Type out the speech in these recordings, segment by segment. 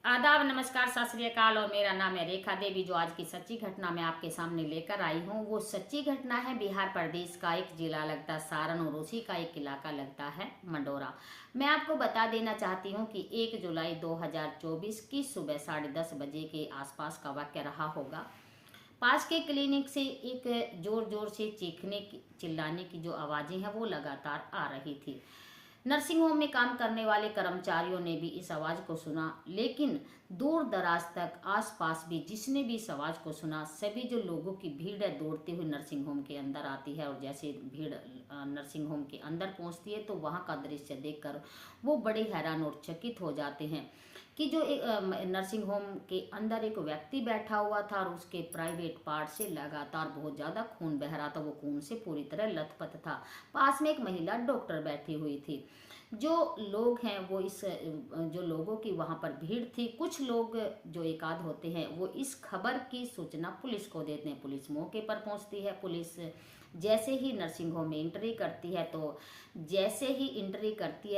आदाब, नमस्कार, सत श्री अकाल। और मेरा नाम है रेखा देवी। जो आज की सच्ची घटना मैं आपके सामने लेकर आई हूँ वो सच्ची घटना है बिहार प्रदेश का एक जिला लगता है सारण और उसी का एक इलाका लगता है मंडोरा। मैं आपको बता देना चाहती हूँ कि 1 जुलाई 2024 की सुबह 10:30 बजे के आसपास का वाक्य रहा होगा। पास के क्लिनिक से एक जोर जोर से चीखने की चिल्लाने की जो आवाज़ें हैं वो लगातार आ रही थी। नर्सिंग होम में काम करने वाले कर्मचारियों ने भी इस आवाज़ को सुना, लेकिन दूर दराज तक आसपास भी जिसने भी इस आवाज़ को सुना, सभी जो लोगों की भीड़ है दौड़ती हुई नर्सिंग होम के अंदर आती है। और जैसे भीड़ नर्सिंग होम के अंदर पहुंचती है तो वहां का दृश्य देखकर वो बड़े हैरान और चकित हो जाते हैं कि जो एक नर्सिंग होम के अंदर एक व्यक्ति बैठा हुआ था और उसके प्राइवेट पार्ट से लगातार बहुत ज़्यादा खून बह रहा था। वो खून से पूरी तरह लथपथ था। पास में एक महिला डॉक्टर बैठी हुई थी। जो लोग हैं वो इस जो लोगों की वहाँ पर भीड़ थी, कुछ लोग जो एकाध होते हैं वो इस खबर की सूचना पुलिस को देते हैं। पुलिस मौके पर पहुँचती है। पुलिस जैसे ही नर्सिंग होम में एंट्री करती है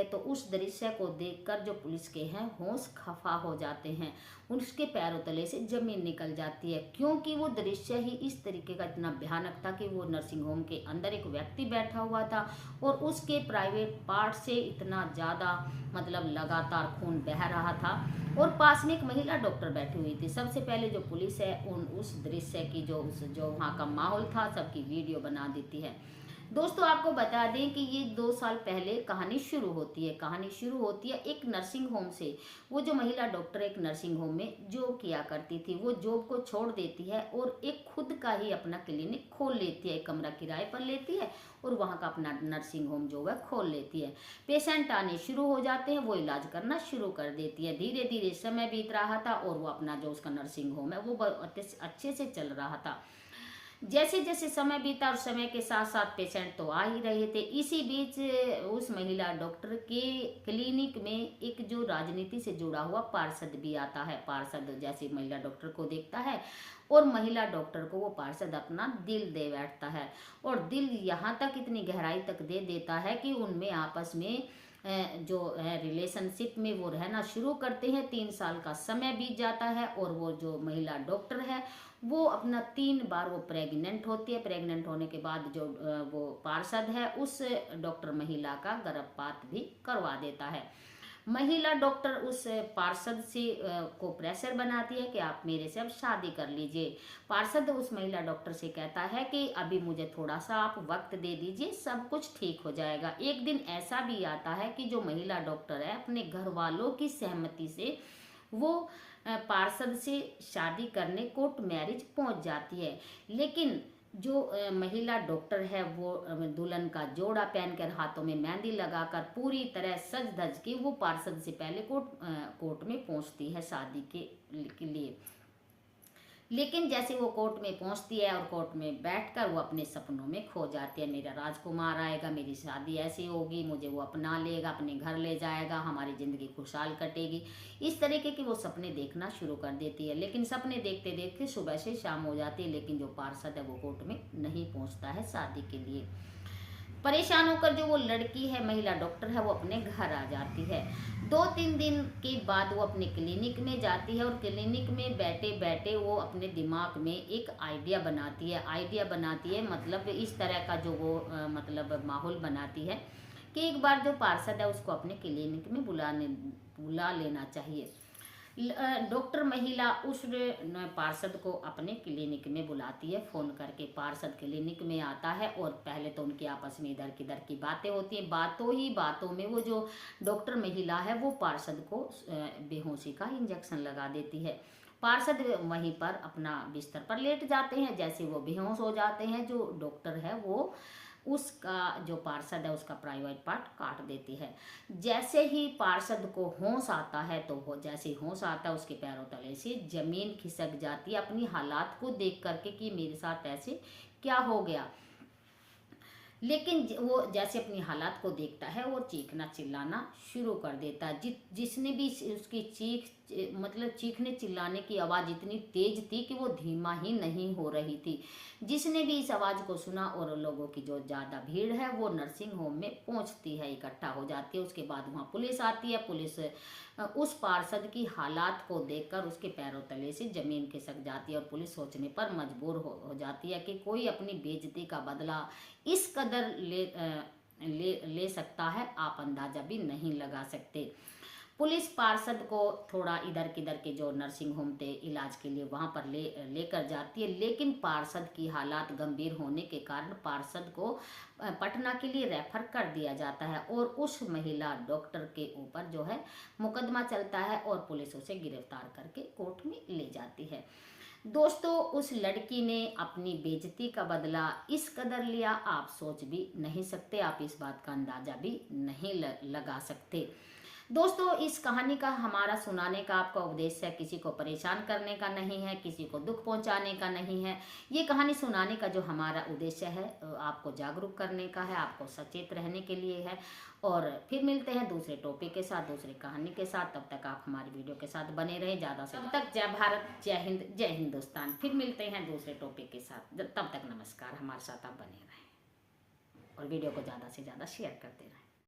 तो उस दृश्य को देखकर जो पुलिस के हैं होश खफा हो जाते हैं। उसके पैरों तले से जमीन निकल जाती है, क्योंकि वो दृश्य ही इस तरीके का इतना भयानक था कि वो नर्सिंग होम के अंदर एक व्यक्ति बैठा हुआ था और उसके प्राइवेट पार्ट से इतना ज़्यादा मतलब लगातार खून बह रहा था और पास में एक महिला डॉक्टर बैठी हुई थी। सबसे पहले जो पुलिस है उस दृश्य की जो वहाँ का माहौल था सबकी वीडियो बना देती है। दोस्तों, आपको बता दें कि ये 2 साल पहले कहानी शुरू होती है। कहानी शुरू होती है एक नर्सिंग होम से। वो जो महिला डॉक्टर एक नर्सिंग होम में जॉब किया करती थी, वो जॉब को छोड़ देती है और एक खुद का ही अपना क्लिनिक खोल लेती है। एक कमरा किराए पर लेती है और वहाँ का अपना नर्सिंग होम जो है खोल लेती है। पेशेंट आने शुरू हो जाते हैं, वो इलाज करना शुरू कर देती है। धीरे धीरे समय बीत रहा था और वो अपना जो उसका नर्सिंग होम है वो अच्छे से चल रहा था। जैसे जैसे समय बीता और समय के साथ साथ पेशेंट तो आ ही रहे थे, इसी बीच उस महिला डॉक्टर के क्लिनिक में एक जो राजनीति से जुड़ा हुआ पार्षद भी आता है। पार्षद जैसे महिला डॉक्टर को देखता है और महिला डॉक्टर को वो पार्षद अपना दिल दे बैठता है। और दिल यहाँ तक इतनी गहराई तक दे देता है कि उनमें आपस में जो है रिलेशनशिप में वो रहना शुरू करते हैं। 3 साल का समय बीत जाता है और वो जो महिला डॉक्टर है वो अपना 3 बार वो प्रेग्नेंट होती है। प्रेग्नेंट होने के बाद जो वो पार्षद है उस डॉक्टर महिला का गर्भपात भी करवा देता है। महिला डॉक्टर उस पार्षद से को प्रेशर बनाती है कि आप मेरे से अब शादी कर लीजिए। पार्षद उस महिला डॉक्टर से कहता है कि अभी मुझे थोड़ा सा आप वक्त दे दीजिए, सब कुछ ठीक हो जाएगा। एक दिन ऐसा भी आता है कि जो महिला डॉक्टर है अपने घर वालों की सहमति से वो पार्षद से शादी करने कोर्ट मैरिज पहुंच जाती है। लेकिन जो महिला डॉक्टर है वो दुल्हन का जोड़ा पहनकर हाथों में मेहंदी लगाकर पूरी तरह सज धज के वो पार्षद से पहले कोर्ट में पहुंचती है शादी के लिए। लेकिन जैसे वो कोर्ट में पहुंचती है और कोर्ट में बैठकर वो अपने सपनों में खो जाती है। मेरा राजकुमार आएगा, मेरी शादी ऐसी होगी, मुझे वो अपना लेगा, अपने घर ले जाएगा, हमारी ज़िंदगी खुशहाल कटेगी। इस तरीके के वो सपने देखना शुरू कर देती है। लेकिन सपने देखते देखते सुबह से शाम हो जाती है, लेकिन जो पार्षद है वो कोर्ट में नहीं पहुँचता है शादी के लिए। परेशान होकर जो वो लड़की है महिला डॉक्टर है वो अपने घर आ जाती है। 2-3 दिन के बाद वो अपने क्लिनिक में जाती है और क्लिनिक में बैठे बैठे वो अपने दिमाग में एक आइडिया बनाती है मतलब इस तरह का जो वो मतलब माहौल बनाती है कि एक बार जो पार्षद है उसको अपने क्लिनिक में बुला लेना चाहिए। डॉक्टर महिला उस पार्षद को अपने क्लिनिक में बुलाती है फ़ोन करके। पार्षद क्लिनिक में आता है और पहले तो उनकी आपस में इधर किधर की बातें होती हैं। बातों ही बातों में वो जो डॉक्टर महिला है वो पार्षद को बेहोशी का इंजेक्शन लगा देती है। पार्षद वहीं पर अपना बिस्तर पर लेट जाते हैं। जैसे वो बेहोश हो जाते हैं, जो डॉक्टर है वो उसका जो पार्षद है उसका प्राइवेट पार्ट काट देती है। जैसे ही पार्षद को होश आता है तो वो जैसे होश आता है उसके पैरों तले से जमीन खिसक जाती है अपनी हालात को देख करके कि मेरे साथ ऐसे क्या हो गया। लेकिन वो जैसे अपनी हालात को देखता है वो चीखना चिल्लाना शुरू कर देता है। जिसने भी उसकी मतलब चीखने चिल्लाने की आवाज़ इतनी तेज थी कि वो धीमा ही नहीं हो रही थी। जिसने भी इस आवाज़ को सुना और लोगों की जो ज़्यादा भीड़ है वो नर्सिंग होम में पहुंचती है, इकट्ठा हो जाती है। उसके बाद वहाँ पुलिस आती है। पुलिस उस पार्षद की हालात को देखकर उसके पैरों तले से जमीन खिसक जाती है और पुलिस सोचने पर मजबूर हो जाती है कि कोई अपनी बेइज्जती का बदला इस कदर ले सकता है, आप अंदाजा भी नहीं लगा सकते। पुलिस पार्षद को थोड़ा इधर किधर के जो नर्सिंग होम थे इलाज के लिए वहां पर लेकर जाती है, लेकिन पार्षद की हालात गंभीर होने के कारण पार्षद को पटना के लिए रेफर कर दिया जाता है और उस महिला डॉक्टर के ऊपर जो है मुकदमा चलता है और पुलिस उसे गिरफ्तार करके कोर्ट में ले जाती है। दोस्तों, उस लड़की ने अपनी बेइज्जती का बदला इस कदर लिया, आप सोच भी नहीं सकते, आप इस बात का अंदाजा भी नहीं लगा सकते। दोस्तों, इस कहानी का हमारा सुनाने का आपका उद्देश्य है किसी को परेशान करने का नहीं है, किसी को दुख पहुंचाने का नहीं है। ये कहानी सुनाने का जो हमारा उद्देश्य है आपको जागरूक करने का है, आपको सचेत रहने के लिए है। और फिर मिलते हैं दूसरे टॉपिक के साथ, दूसरी कहानी के साथ। तब तक आप हमारी वीडियो के साथ बने रहे ज़्यादा से। तब तक जय भारत, जय हिंद, जय हिंदुस्तान। फिर मिलते हैं दूसरे टॉपिक के साथ। तब तक नमस्कार, हमारे साथ आप बने रहें और वीडियो को ज़्यादा से ज़्यादा शेयर करते रहें।